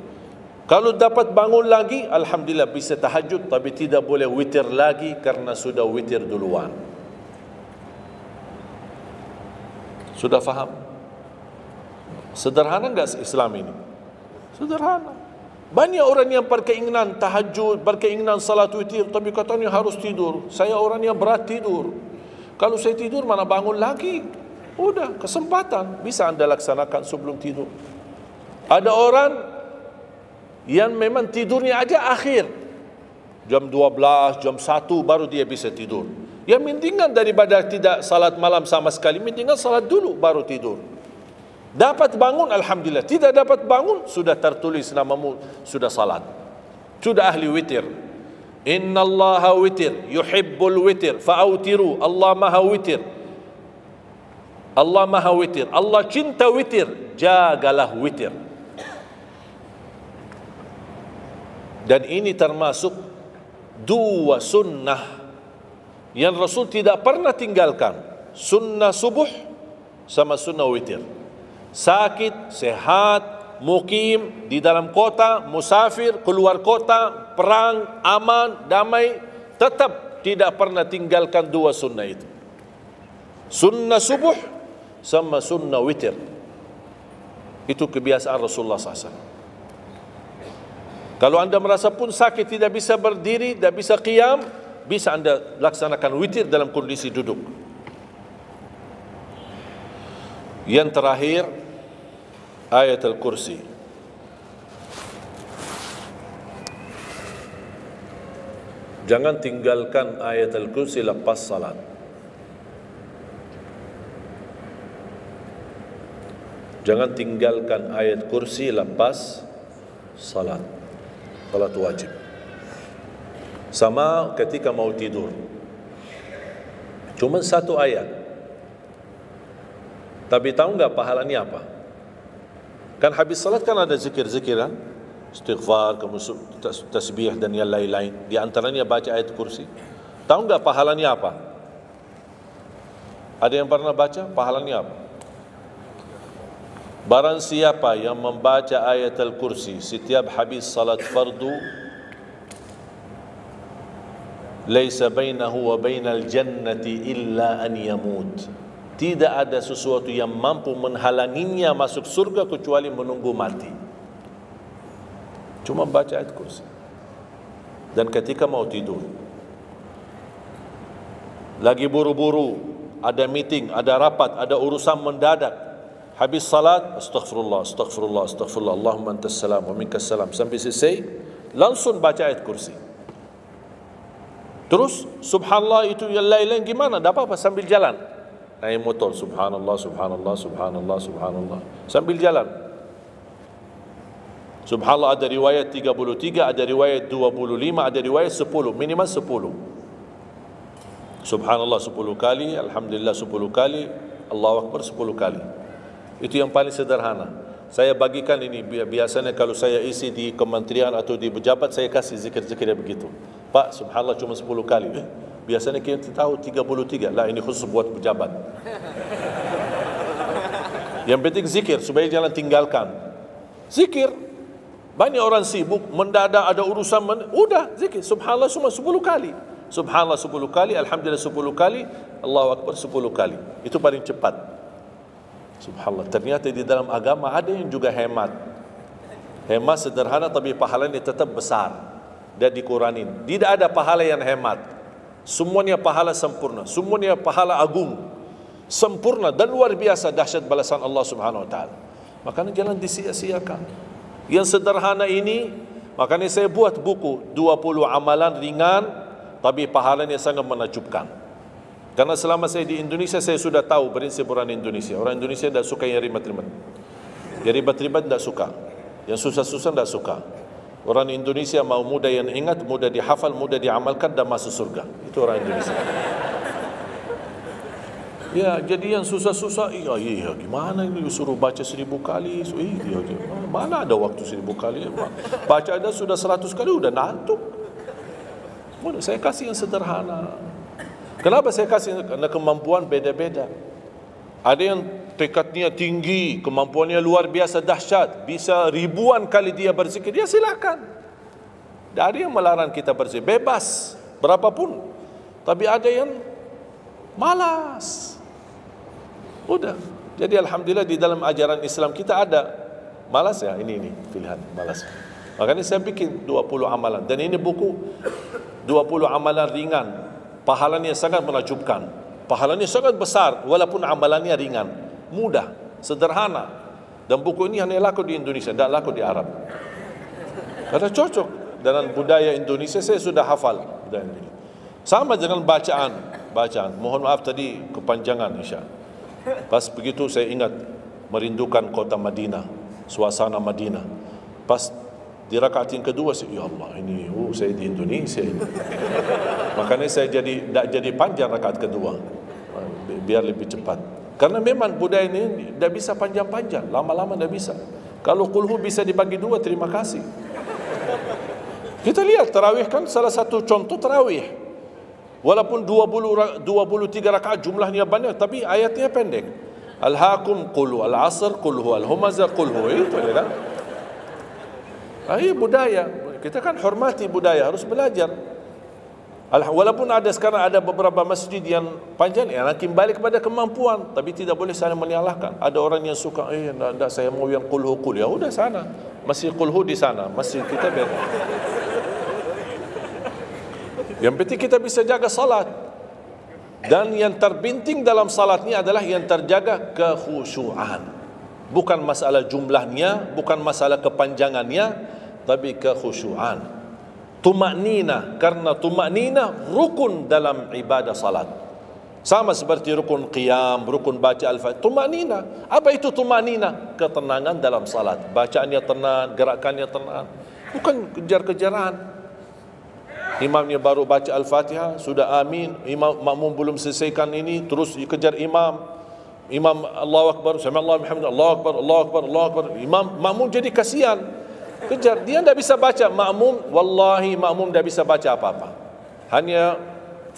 [SPEAKER 1] Kalau dapat bangun lagi, alhamdulillah bisa tahajud, tapi tidak boleh witir lagi karena sudah witir duluan. Sudah faham? Sederhana enggak Islam ini? Sederhana. Banyak orang yang berkeinginan tahajud, berkeinginan salat witir, tapi katanya harus tidur. Saya orang yang berat tidur. Kalau saya tidur mana bangun lagi? Udah, kesempatan bisa anda laksanakan sebelum tidur. Ada orang yang memang tidurnya aja akhir, jam 12, jam 1 baru dia bisa tidur. Ya mendingan daripada tidak salat malam sama sekali, mendingan salat dulu baru tidur. Dapat bangun alhamdulillah, tidak dapat bangun sudah tertulis namamu sudah salat, sudah ahli witir. Innallaha witir yuhibbul witir fa'autiru. Allah maha witir, Allah maha witir, Allah cinta witir, jagalah witir. Dan ini termasuk 2 sunnah yang Rasul tidak pernah tinggalkan, sunnah subuh sama sunnah witir. Sakit, sehat, mukim, di dalam kota, musafir, keluar kota, perang, aman, damai, tetap tidak pernah tinggalkan 2 sunnah itu, sunnah subuh sama sunnah witir. Itu kebiasaan Rasulullah SAW. Kalau anda merasa pun sakit, tidak bisa berdiri, tidak bisa qiyam, bisa anda laksanakan witir dalam kondisi duduk. Yang terakhir, ayat al-kursi. Jangan tinggalkan ayat al-kursi lepas salat. Jangan tinggalkan ayat kursi lepas salat. Salat wajib. Sama ketika mau tidur, cuma 1 ayat, tapi tahu enggak pahalanya apa? Kan habis salat kan ada zikir-zikiran, istighfar, kamu tasbih dan yang lain-lain. Di antaranya baca ayat kursi. Tahu enggak pahalanya apa? Ada yang pernah baca pahalanya apa? Barang siapa yang membaca ayat al-kursi setiap habis salat fardu, laisa bainahu wa bainal jannati illa an yamut. Tidak ada sesuatu yang mampu menghalanginya masuk surga kecuali menunggu mati. Cuma baca ayat kursi. Dan ketika mau tidur, lagi buru-buru, ada meeting, ada rapat, ada urusan mendadak, habis salat, astaghfirullah, astaghfirullah, astaghfirullah, Allahumma antas salam wa minkas salam, sampai selesai, langsung baca ayat kursi. Terus subhanallah itu yang lain-lain gimana? Tak apa-apa, sambil jalan. Naik motor, subhanallah, subhanallah, subhanallah, subhanallah, sambil jalan. Subhanallah ada riwayat 33, ada riwayat 25, ada riwayat 10, minimal 10. Subhanallah 10 kali, alhamdulillah 10 kali, Allahu Akbar 10 kali. Itu yang paling sederhana. Saya bagikan ini, biasanya kalau saya isi di kementerian atau di pejabat, saya kasih zikir-zikir begitu. Pak, subhanallah cuma 10 kali. Biasanya kita tahu 33. Lah, ini khusus buat pejabat. Yang penting zikir, supaya jangan tinggalkan. Zikir. Banyak orang sibuk, mendadak ada urusan, udah zikir. Subhanallah cuma 10 kali. Subhanallah 10 kali, alhamdulillah 10 kali, Allahu Akbar 10 kali. Itu paling cepat. Subhanallah. Ternyata di dalam agama ada yang juga hemat. Hemat sederhana tapi pahalanya tetap besar. Dan dikuranin. Tidak ada pahala yang hemat. Semuanya pahala sempurna. Semuanya pahala agung. Sempurna dan luar biasa dahsyat balasan Allah Subhanahu Wa Taala. Makanya jangan disia-siakan. Yang sederhana ini, makanya saya buat buku 20 amalan ringan tapi pahalanya sangat menakjubkan. Karena selama saya di Indonesia, saya sudah tahu prinsip orang Indonesia. Orang Indonesia tidak suka yang ribet-ribet. Yang ribet-ribet tidak suka. Yang susah-susah tidak suka. Orang Indonesia mau mudah yang ingat, mudah dihafal, mudah diamalkan dan masuk surga. Itu orang Indonesia. Ya, jadi yang susah-susah, iya, gimana ini suruh baca 1000 kali? Iya, mana ada waktu 1000 kali? Baca ada sudah 100 kali, udah ngantuk. Saya kasih yang sederhana. Kenapa saya kasih? Karena kemampuan beda-beda. Ada yang tekadnya tinggi, kemampuannya luar biasa dahsyat, bisa ribuan kali dia berzikir, dia silakan. Tidak ada yang melarang kita berzikir, bebas, berapapun. Tapi ada yang malas. Udah. Jadi alhamdulillah di dalam ajaran Islam kita ada malas ya, ini pilihan malas. Makanya saya bikin 20 amalan. Dan ini buku 20 amalan ringan, pahalanya sangat menakjubkan. Pahalanya sangat besar walaupun amalannya ringan, mudah, sederhana. Dan buku ini hanya laku di Indonesia, tidak laku di Arab. Karena cocok dengan budaya Indonesia, saya sudah hafal budaya Indonesia. Sama dengan bacaan. Mohon maaf tadi kepanjangan insya. Pas begitu saya ingat merindukan kota Madinah, suasana Madinah. Pas di rakaat yang kedua, ya Allah ini, saya di Indonesia ini. Makanya saya tidak jadi panjang rakaat kedua, biar lebih cepat. Karena memang budaya ini tidak bisa panjang-panjang, lama-lama tidak bisa. Kalau kulhu bisa dibagi 2, terima kasih. Kita lihat tarawih kan salah satu contoh tarawih. Walaupun 23 rakaat jumlahnya banyak, tapi ayatnya pendek. Al-hakum qulhu, al-asr qulhu, al-humazah qulhu, itu ya kan. Ini budaya. Kita kan hormati budaya, harus belajar. Walaupun ada sekarang ada beberapa masjid yang panjang, ya nanti balik kepada kemampuan, tapi tidak boleh saling menyalahkan. Ada orang yang suka, enggak, saya mau yang qulhu qul. Ya udah sana, masih qulhu di sana, masih kita beda. Yang penting kita bisa jaga salat. Dan yang terpenting dalam salatnya adalah yang terjaga kekhusyuan. Bukan masalah jumlahnya, bukan masalah kepanjangannya, tapi kekhusyuan. Tumaknina, karena tumaknina rukun dalam ibadah salat. Sama seperti rukun qiyam, rukun baca al-fatihah. Tumaknina. Apa itu tumaknina? Ketenangan dalam salat. Bacaannya tenang, gerakannya tenang. Bukan kejar-kejaran. Imamnya baru baca al-fatihah, sudah amin. Imam makmum belum selesaikan ini, terus dikejar imam. Imam Allahu Akbar, sami Allahu bihamdihi, Allahu Akbar, Allahu Akbar, Allahu Akbar. Imam makmum jadi kasihan. Kejar. Dia tidak bisa baca. Makmum, wallahi makmum tidak bisa baca apa-apa. Hanya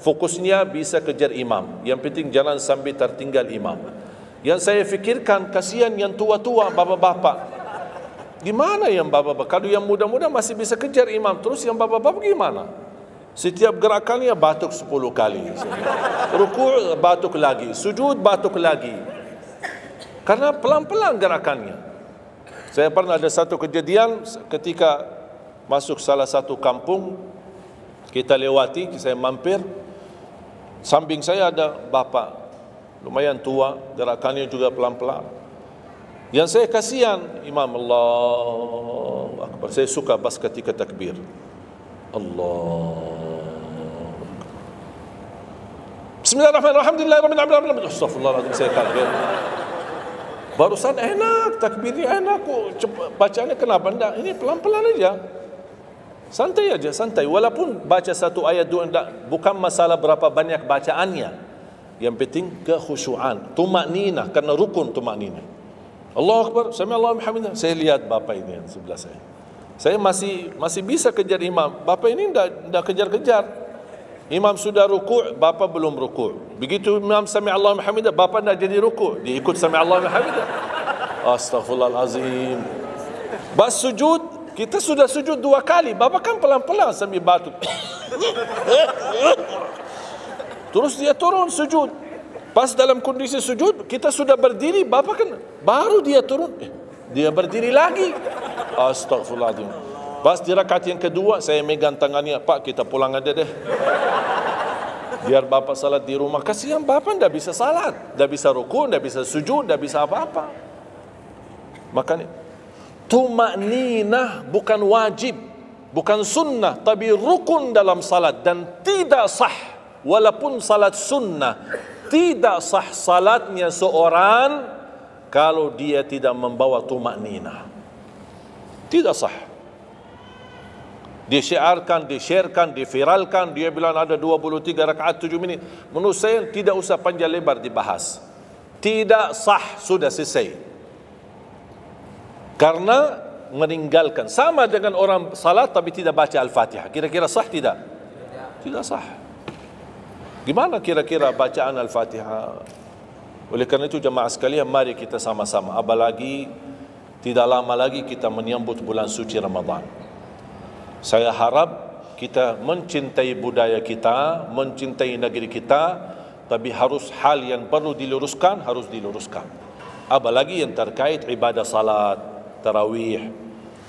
[SPEAKER 1] fokusnya bisa kejar imam. Yang penting jangan sampai tertinggal imam. Yang saya fikirkan, kasihan yang tua-tua, bapak-bapak. Gimana yang bapak-bapak? Kalau yang muda-muda masih bisa kejar imam, terus yang bapak-bapak gimana? Setiap gerakannya batuk 10 kali. Rukuk batuk lagi, sujud batuk lagi. Karena pelan-pelan gerakannya. Saya pernah ada satu kejadian ketika masuk salah satu kampung, kita lewati, saya mampir, samping saya ada bapak lumayan tua, gerakannya juga pelan-pelan. Yang saya kasihan, Imam Allahu Akbar. Saya suka pas ketika takbir. Allah. Bismillahirrahmanirrahim. Alhamdulillahirrahmanirrahim. Astagfirullahaladzim, saya kaget. Barusan enak, takbirnya enak kok. Bacanya kenapa enggak? Ini pelan-pelan aja. Santai aja, santai. Walaupun baca satu ayat dua enggak, bukan masalah berapa banyak bacaannya. Yang penting kekhusyuan, tumakninah, karena rukun tumakninah. Allahu Akbar, sami Allahu liman hamidah. Saya lihat bapak ini yang sebelah saya. Saya masih bisa kejar imam. Bapak ini enggak kejar-kejar. Imam sudah rukuk, bapa belum rukuk. Begitu imam sami Allahu liman hamidah, bapa nak jadi rukuk, dia ikut sami Allahu liman hamidah. Astaghfirullahalazim. Bas sujud, kita sudah sujud 2 kali, bapa kan pelan-pelan sambil batuk. Terus dia turun sujud. Pas dalam kondisi sujud, kita sudah berdiri, bapa kan baru dia turun, dia berdiri lagi. Astaghfirullahalazim. Pas di rakaat yang kedua, saya megang tangannya, Pak, kita pulang aja deh. Biar bapak salat di rumah. Kasihan bapak tidak bisa salat, tidak bisa rukun, tidak bisa sujud, tidak bisa apa-apa. Makanya, tumakninah bukan wajib, bukan sunnah, tapi rukun dalam salat. Dan tidak sah, walaupun salat sunnah, tidak sah salatnya seorang kalau dia tidak membawa tumakninah. Tidak sah. Disyiarkan, disharekan, diviralkan, dia bilang ada 23 rakaat 7 minit. Menurut saya tidak usah panjang lebar dibahas. Tidak sah, sudah selesai. Karena meninggalkan, sama dengan orang salat tapi tidak baca Al-Fatihah. Kira-kira sah tidak? Tidak sah. Gimana kira-kira bacaan Al-Fatihah? Oleh karena itu jemaah sekalian, mari kita sama-sama. Apalagi tidak lama lagi kita menyambut bulan suci Ramadan. Saya harap kita mencintai budaya kita, mencintai negeri kita, tapi harus hal yang perlu diluruskan, harus diluruskan. Apalagi yang terkait ibadah salat, tarawih.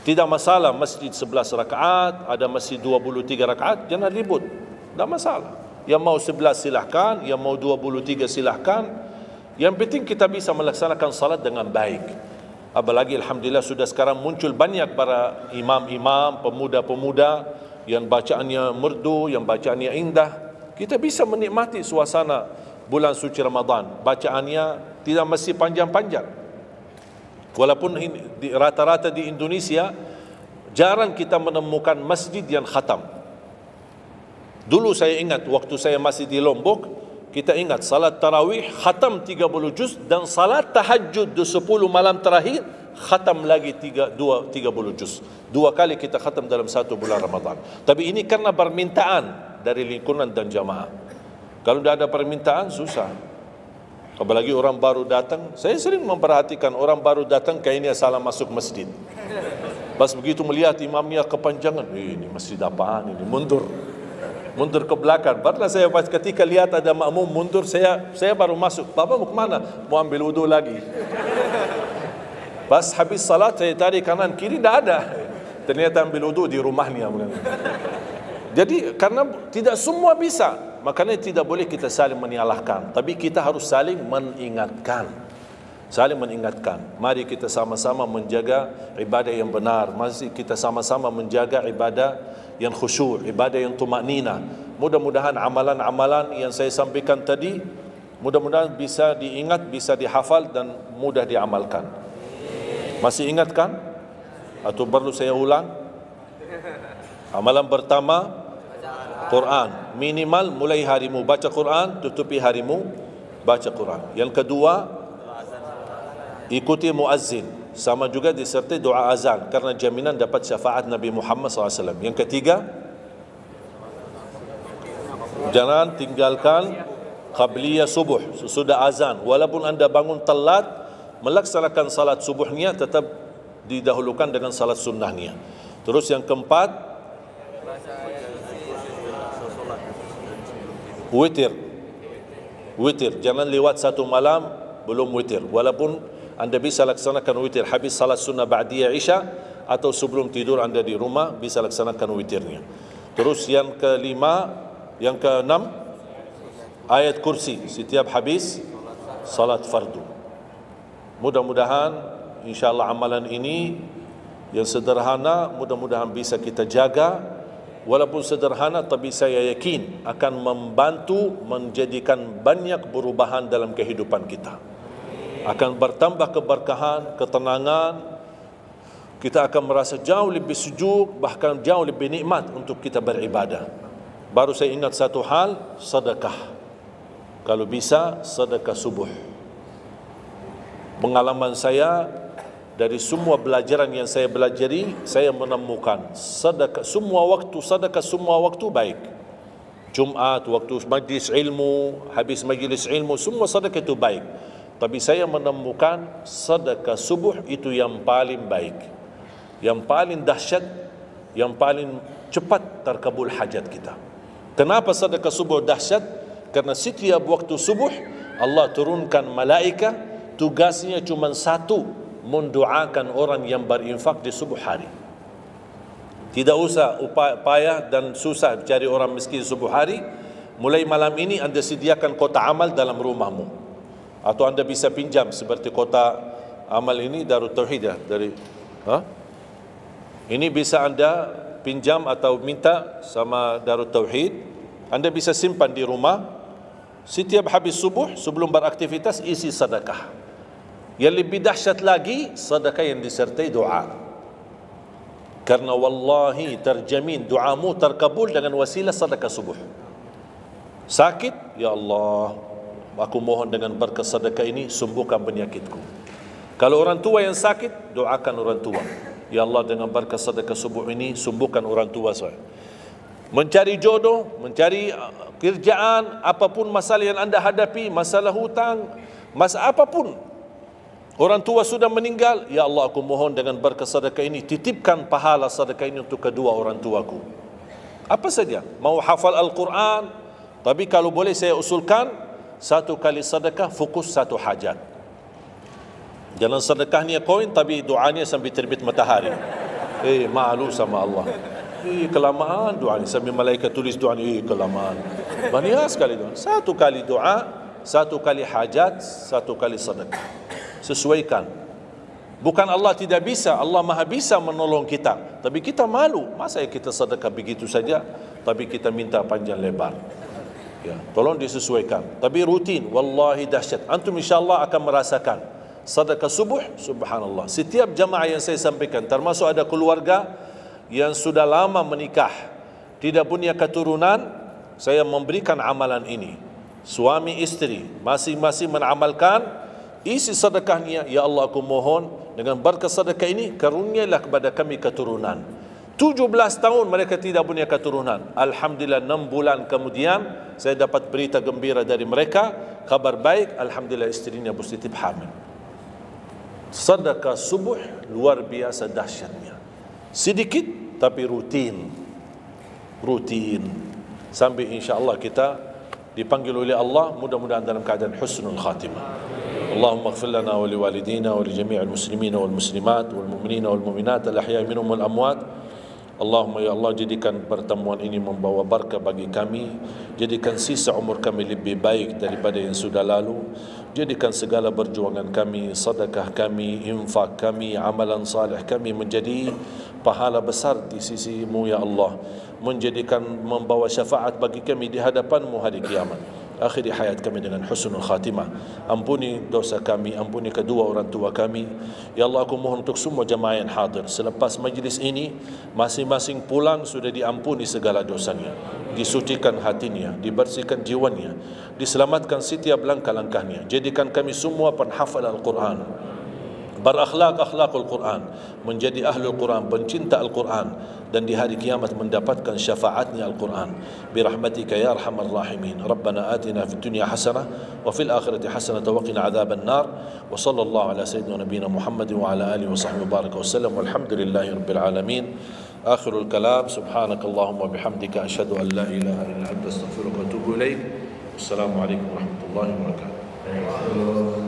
[SPEAKER 1] Tidak masalah masjid 11 rakaat, ada masjid 23 rakaat, jangan ribut. Tidak masalah. Yang mau 11 silahkan, yang mau 23 silahkan. Yang penting kita bisa melaksanakan salat dengan baik. Apalagi alhamdulillah sudah sekarang muncul banyak para imam-imam, pemuda-pemuda yang bacaannya merdu, yang bacaannya indah. Kita bisa menikmati suasana bulan suci Ramadan. Bacaannya tidak mesti panjang-panjang. Walaupun rata-rata di Indonesia jarang kita menemukan masjid yang khatam. Dulu saya ingat waktu saya masih di Lombok, kita ingat salat tarawih khatam 30 juz dan salat tahajud 10 malam terakhir khatam lagi 30 juz. 2 kali kita khatam dalam 1 bulan Ramadan. Tapi ini karena permintaan dari lingkungan dan jamaah. Kalau tidak ada permintaan susah. Apalagi orang baru datang, saya sering memperhatikan orang baru datang kayaknya salah masuk masjid. Pas begitu melihat imamnya kepanjangan, ini masjid apaan ini, mundur ke belakang. Pernah saya pas ketika lihat ada makmum mundur, saya baru masuk. Bapak mau kemana? Mau ambil wudu lagi. Pas habis salat saya tarik kanan kiri, tidak ada. Ternyata ambil wudu di rumahnya. Jadi karena tidak semua bisa, makanya tidak boleh kita saling menyalahkan, tapi kita harus saling mengingatkan. Saling mengingatkan. Mari kita sama-sama menjaga ibadah yang benar. Mari kita sama-sama menjaga ibadah yang khusyuk, ibadah yang tumakninah. Mudah-mudahan amalan-amalan yang saya sampaikan tadi, mudah-mudahan bisa diingat, bisa dihafal dan mudah diamalkan. Masih ingat kan? Atau perlu saya ulang? Amalan pertama, Quran. Minimal mulai harimu baca Quran, tutupi harimu baca Quran. Yang kedua, ikuti muazzin. sama juga disertai doa azan karena jaminan dapat syafaat Nabi Muhammad SAW. Yang ketiga, jangan tinggalkan qabliyah subuh sesudah azan. Walaupun anda bangun telat, melaksanakan salat subuhnya tetap didahulukan dengan salat sunnahnya. Terus yang keempat, witir. Witir, jangan lewat satu malam belum witir. Walaupun anda bisa laksanakan witir habis salat sunnah ba'diyah isya atau sebelum tidur anda di rumah bisa laksanakan witirnya. Terus yang kelima, yang keenam, ayat kursi setiap habis salat fardu. Mudah-mudahan insyaAllah amalan ini yang sederhana mudah-mudahan bisa kita jaga. Walaupun sederhana, tapi saya yakin akan membantu menjadikan banyak perubahan dalam kehidupan kita. Akan bertambah keberkahan, ketenangan. Kita akan merasa jauh lebih sejuk, bahkan jauh lebih nikmat untuk kita beribadah. Baru saya ingat satu hal, sedekah. Kalau bisa, sedekah subuh. Pengalaman saya, dari semua pelajaran yang saya pelajari, saya menemukan sedekah semua waktu baik. Jumat, waktu majlis ilmu, habis majlis ilmu, semua sedekah itu baik. Tapi saya menemukan sedekah subuh itu yang paling baik, yang paling dahsyat, yang paling cepat terkabul hajat kita. Kenapa sedekah subuh dahsyat? Karena setiap waktu subuh Allah turunkan malaikat, tugasnya cuma satu, mendoakan orang yang berinfak di subuh hari. Tidak usah payah dan susah cari orang miskin subuh hari. Mulai malam ini anda sediakan kotak amal dalam rumahmu, atau anda bisa pinjam seperti kotak amal ini Darut Tauhid ya, ini bisa anda pinjam atau minta sama Darut Tauhid. Anda bisa simpan di rumah. Setiap habis subuh sebelum beraktivitas isi sedekah. Yang lebih dahsyat lagi, sedekah yang disertai doa. Karena wallahi terjamin doamu terkabul dengan wasilah sedekah subuh. Sakit, ya Allah, aku mohon dengan berkat sedekah ini sembuhkan penyakitku. Kalau orang tua yang sakit, doakan orang tua. Ya Allah, dengan berkat sedekah subuh ini sembuhkan orang tua saya. Mencari jodoh, mencari kerjaan, apapun masalah yang anda hadapi, masalah hutang, masalah apapun. Orang tua sudah meninggal, ya Allah aku mohon dengan berkat sedekah ini titipkan pahala sedekah ini untuk kedua orang tuaku. Apa saja, mau hafal Al-Quran, tapi kalau boleh saya usulkan, satu kali sedekah fokus satu hajat. Jangan sedekahnya koin tapi doanya sampai terbit matahari. Malu sama Allah. Kelamaan doanya, sampai malaikat tulis doanya, kelamaan. Banyak sekali doa. Satu kali doa, satu kali hajat, satu kali sedekah. Sesuaikan. Bukan Allah tidak bisa, Allah maha bisa menolong kita, tapi kita malu. Masa kita sedekah begitu saja, tapi kita minta panjang lebar. Ya, tolong disesuaikan. Tapi rutin, wallahi dahsyat. Antum insyaAllah akan merasakan sedekah subuh, subhanallah. Setiap jamaah yang saya sampaikan, termasuk ada keluarga yang sudah lama menikah, tidak punya keturunan, saya memberikan amalan ini. Suami istri masing-masing mengamalkan. Isi sedekahnya, ya Allah aku mohon dengan berkat sedekah ini karunialah kepada kami keturunan. 17 tahun mereka tidak punya keturunan. Alhamdulillah 6 bulan kemudian saya dapat berita gembira dari mereka, kabar baik, alhamdulillah istrinya positif hamil. Sedekah subuh luar biasa dahsyatnya. Sedikit tapi rutin. Sampai insya-Allah kita dipanggil oleh Allah, mudah-mudahan dalam keadaan husnul khatimah. اللهم اغفر لنا ولوالدينا ولجميع المسلمين والمسلمات والمؤمنين والمؤمنات الأحياء منهم والأموات. Allahumma ya Allah, jadikan pertemuan ini membawa berkah bagi kami. Jadikan sisa umur kami lebih baik daripada yang sudah lalu. Jadikan segala perjuangan kami, sedekah kami, infak kami, amalan salih kami menjadi pahala besar di sisi-Mu ya Allah. Menjadikan membawa syafaat bagi kami di hadapan-Mu hari kiamat. Akhiri hayat kami dengan husnul khatimah. Ampuni dosa kami, ampuni kedua orang tua kami. Ya Allah, aku mohon untuk semua jemaah yang hadir, selepas majlis ini masing-masing pulang sudah diampuni segala dosanya, disucikan hatinya, dibersihkan jiwanya, diselamatkan setiap langkah-langkahnya. Jadikan kami semua penghafal Al-Quran, berakhlak akhlakul Quran, menjadi ahlul Quran, pencinta Al-Quran, dan di hari kiamat mendapatkan syafaatnya Al-Quran. Birahmatika ya arhamar rahimin. Rabbana atina fid dunya hasanah wa fil akhirati hasanah wa qina adzaban nar. Wa sallallahu ala sayyidina nabiyina Muhammad wa ala alihi wa sahbihi baraka wasallam. Walhamdulillahi rabbil alamin. Akhirul kalam, subhanakallahumma bihamdika asyhadu an la ilaha illa anta astaghfiruka wa atubu ilaik. Wassalamualaikum warahmatullahi wabarakatuh.